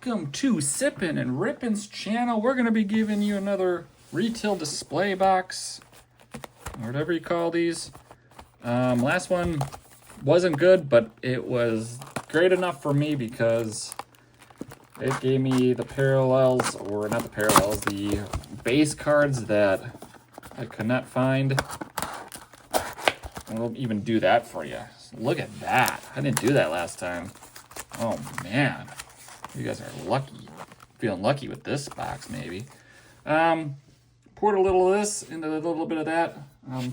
welcome to Sippin' and Rippin's channel. We're going to be giving you another retail display box, or whatever you call these. Last one wasn't good, but it was great enough for me because it gave me the parallels, or not the parallels, the base cards that I could not find. I'll even do that for you. Look at that. I didn't do that last time. Oh, man. You guys are lucky. Feeling lucky with this box, maybe. Poured a little of this into a little bit of that.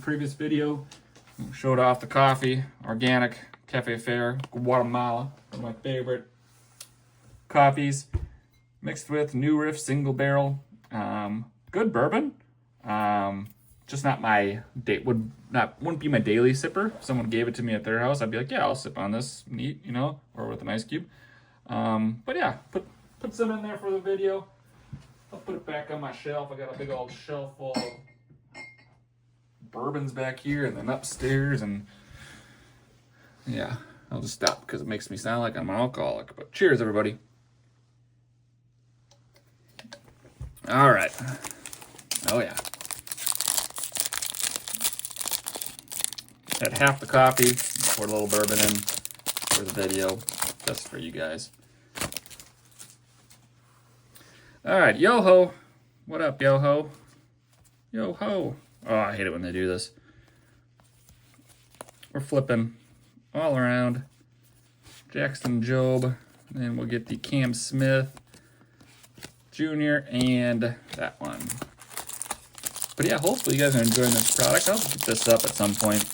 Previous video, showed off the coffee. Organic, Cafe Fair, Guatemala. One of my favorite coffees. Mixed with new Riff single barrel. Good bourbon. Just not my wouldn't be my daily sipper. If someone gave it to me at their house, I'd be like, yeah, I'll sip on this neat, you know, or with an ice cube. But yeah, put some in there for the video. I'll put it back on my shelf. I got a big old shelf full of bourbons back here and then upstairs, and yeah, I'll just stop because it makes me sound like I'm an alcoholic. But cheers, everybody. All right. Oh yeah. Had half the coffee, poured a little bourbon in for the video, just for you guys. All right, yo-ho. What up, yo-ho? Yo-ho. Oh, I hate it when they do this. We're flipping all around. Jackson Job, and we'll get the Cam Smith Jr. and that one. But yeah, hopefully you guys are enjoying this product. I'll pick this up at some point.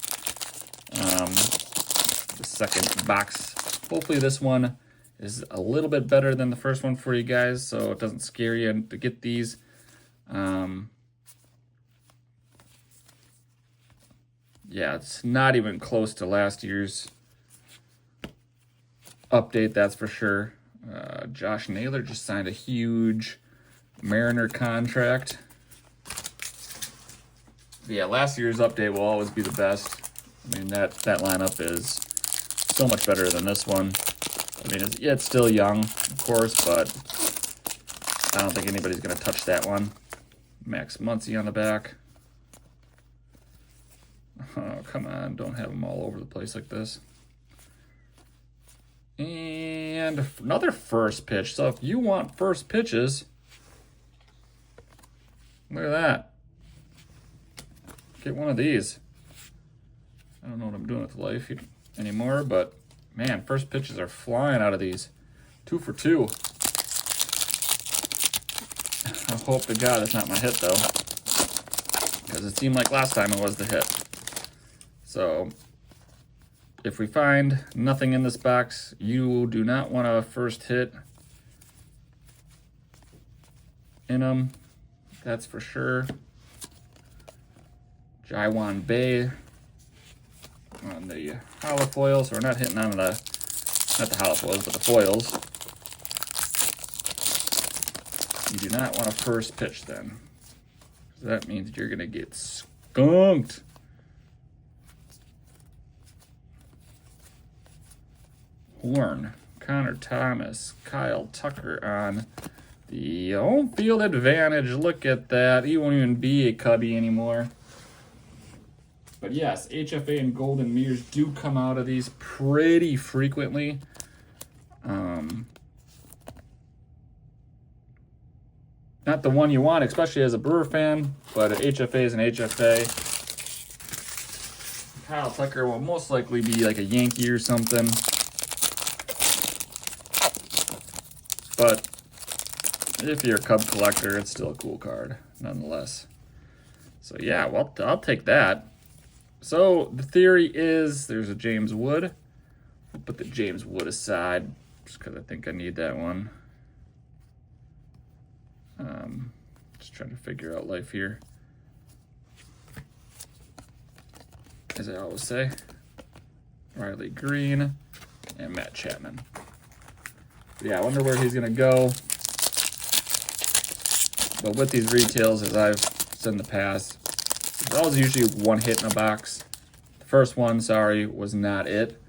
The second box. Hopefully this one is a little bit better than the first one for you guys, so it doesn't scare you to get these. Yeah, it's not even close to last year's update, that's for sure. Josh Naylor just signed a huge Mariner contract. Yeah, last year's update will always be the best. I mean, that lineup is so much better than this one. I mean, it's still young, of course, but I don't think anybody's going to touch that one. Max Muncy on the back. Oh, come on. Don't have them all over the place like this. And another first pitch. So if you want first pitches, look at that. Get one of these. I don't know what I'm doing with life anymore, but man, first pitches are flying out of these. 2 for 2. I hope to God it's not my hit, though, because it seemed like last time it was the hit. So if we find nothing in this box, you do not want a first hit in them. That's for sure. Jaiwan Bay on the hollow foils, so we're not hitting on the, not the hollow foils, but the foils. You do not want a first pitch then. So that means you're going to get skunked. Horn, Connor Thomas, Kyle Tucker on the home field advantage. Look at that. He won't even be a Cubby anymore. But yes, HFA and golden mirrors do come out of these pretty frequently. Not the one you want, especially as a Brewer fan, but an HFA is an HFA. Kyle Tucker will most likely be like a Yankee or something. But if you're a Cub collector, it's still a cool card, nonetheless. So yeah, well, I'll take that. So the theory is there's a James Wood. I'll put the James Wood aside just because I think I need that one. Just trying to figure out life here, as I always say. Riley Green and Matt Chapman. Yeah, I wonder where he's gonna go. But with these retails, as I've said in the past, there's always usually one hit in a box. The first one, sorry, was not it.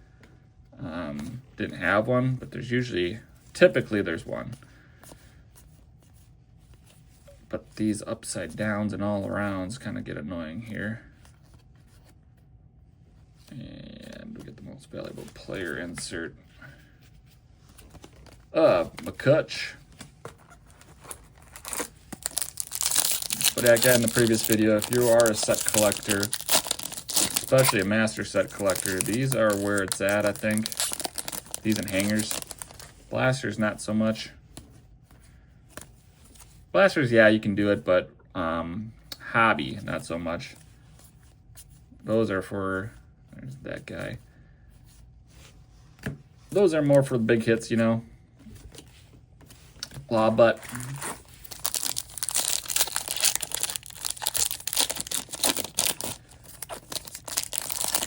Didn't have one, but there's usually, typically there's one. But these upside downs and all arounds kind of get annoying here. And we get the most valuable player insert. McCutch. But like I had in the previous video, if you are a set collector, especially a master set collector, these are where it's at, I think. These and hangers. Blasters, not so much. Blasters, yeah, you can do it, but hobby, not so much. Those are for, there's that guy. Those are more for the big hits, you know. But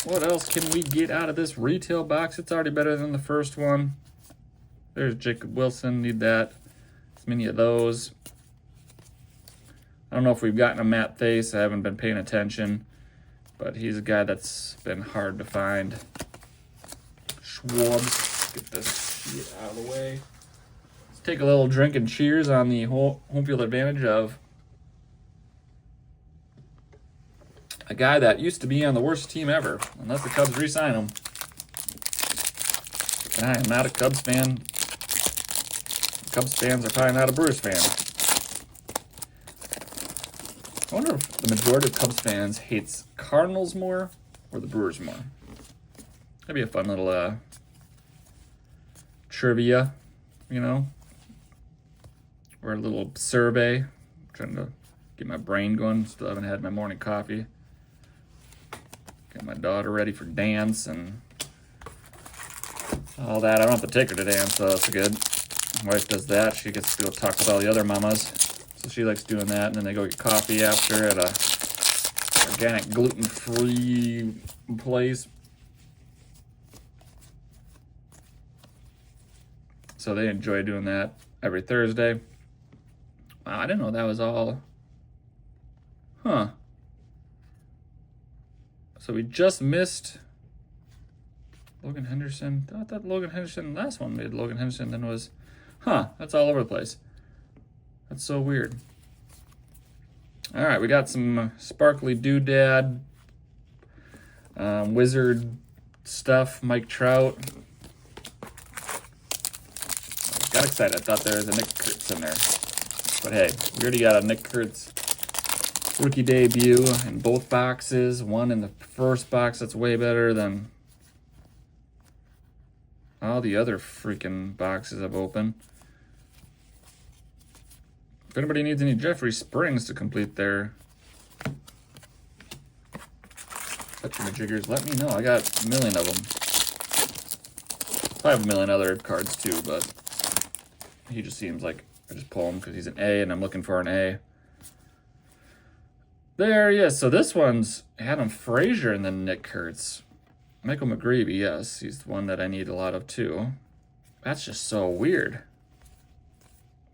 what else can we get out of this retail box? It's already better than the first one. There's Jacob Wilson, need that. As many of those. I don't know if we've gotten a Matt Thace. I haven't been paying attention. But he's a guy that's been hard to find. Schwabs. Get this shit out of the way. Let's take a little drink and cheers on the home field advantage of a guy that used to be on the worst team ever, unless the Cubs re-sign him. And I am not a Cubs fan. Cubs fans are probably not a Brewers fan. I wonder if the majority of Cubs fans hates Cardinals more or the Brewers more. That'd be a fun little trivia, you know, or a little survey. I'm trying to get my brain going. Still haven't had my morning coffee. Got my daughter ready for dance and all that. I don't have to take her to dance, so that's good. My wife does that. She gets to go talk with all the other mamas. So she likes doing that. And then they go get coffee after at a organic gluten-free place. So they enjoy doing that every Thursday. Wow, I didn't know that was all. Huh. So we just missed Logan Henderson. I thought Logan Henderson, last one made Logan Henderson, then was, that's all over the place. That's so weird. All right, we got some sparkly doodad, wizard stuff, Mike Trout. Got excited. I thought there was a Nick Kurtz in there. But hey, we already got a Nick Kurtz rookie debut in both boxes. One in the first box that's way better than all the other freaking boxes I've opened. If anybody needs any Jeffrey Springs to complete their jiggers, let me know. I got a million of them. I have a million other cards too, but he just seems like I just pull him because he's an A and I'm looking for an A. There he is. So this one's Adam Frazier and then Nick Kurtz. Michael McGreevy, yes, he's the one that I need a lot of too. That's just so weird.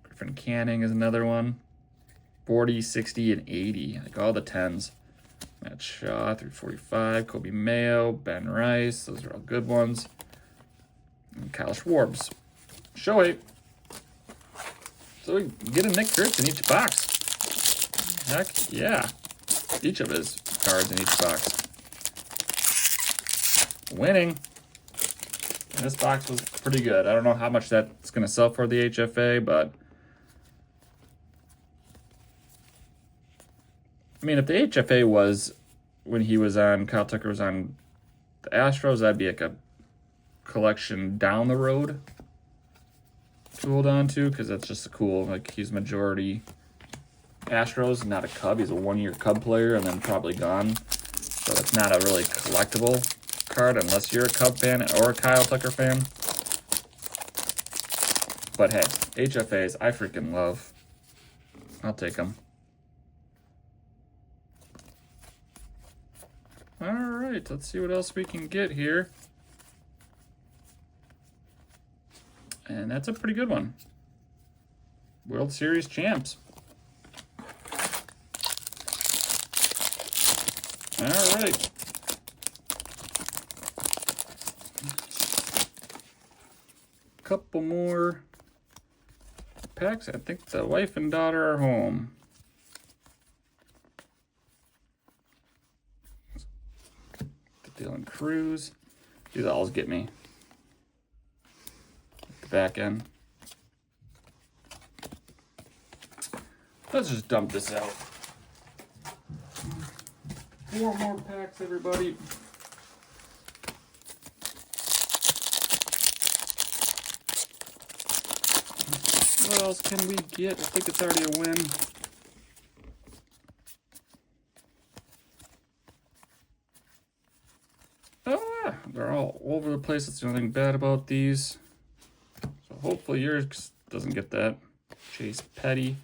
Griffin Canning is another one. 40, 60, and 80. Like all the 10s. Matt Shaw, 345. Kobe Mayo, Ben Rice. Those are all good ones. And Kyle Schwarbs. Shohei. So we get a Nick Kurtz in each box. Heck yeah. Each of his cards in each box. Winning. And this box was pretty good. I don't know how much that's going to sell for the HFA, but I mean, if the HFA was when he was on, Kyle Tucker was on the Astros, that'd be like a collection down the road to hold on to, because that's just a cool, like he's majority Astros, not a Cub. He's a one-year Cub player and then probably gone. So it's not a really collectible card unless you're a Cub fan or a Kyle Tucker fan. But hey, HFAs I freaking love. I'll take them. All right, let's see what else we can get here. And that's a pretty good one. World Series champs. All right. Couple more packs. I think the wife and daughter are home. Feeling Cruise. These always get me. The back end. Let's just dump this out. 4 more packs, everybody. What else can we get? I think it's already a win. They're all over the place. That's the only thing bad about these. So hopefully yours doesn't get that. Chase Petty.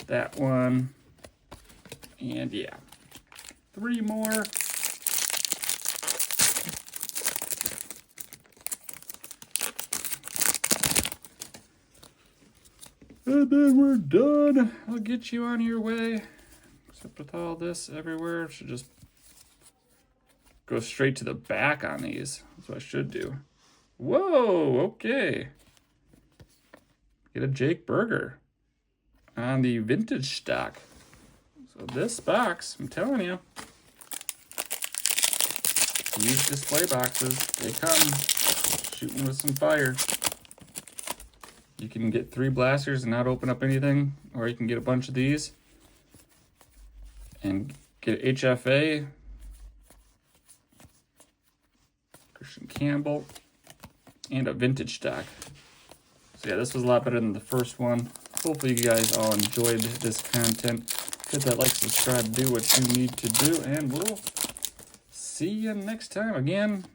That one. And yeah. 3 more. And then we're done. I'll get you on your way. Except with all this everywhere, should just go straight to the back on these. That's what I should do. Whoa, okay. Get a Jake Burger on the vintage stock. So this box, I'm telling you, these display boxes, they come shooting with some fire. You can get 3 blasters and not open up anything, or you can get a bunch of these and get HFA, Christian Campbell, and a vintage stock. So yeah, this was a lot better than the first one. Hopefully you guys all enjoyed this content. Hit that like, subscribe, do what you need to do, and we'll see you next time. Again,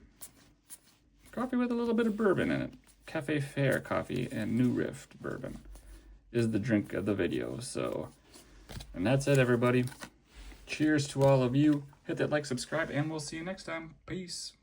coffee with a little bit of bourbon in it. Cafe Fair coffee and New Riff bourbon is the drink of the video. So, and that's it, everybody. Cheers to all of you. Hit that like, subscribe, and we'll see you next time. Peace.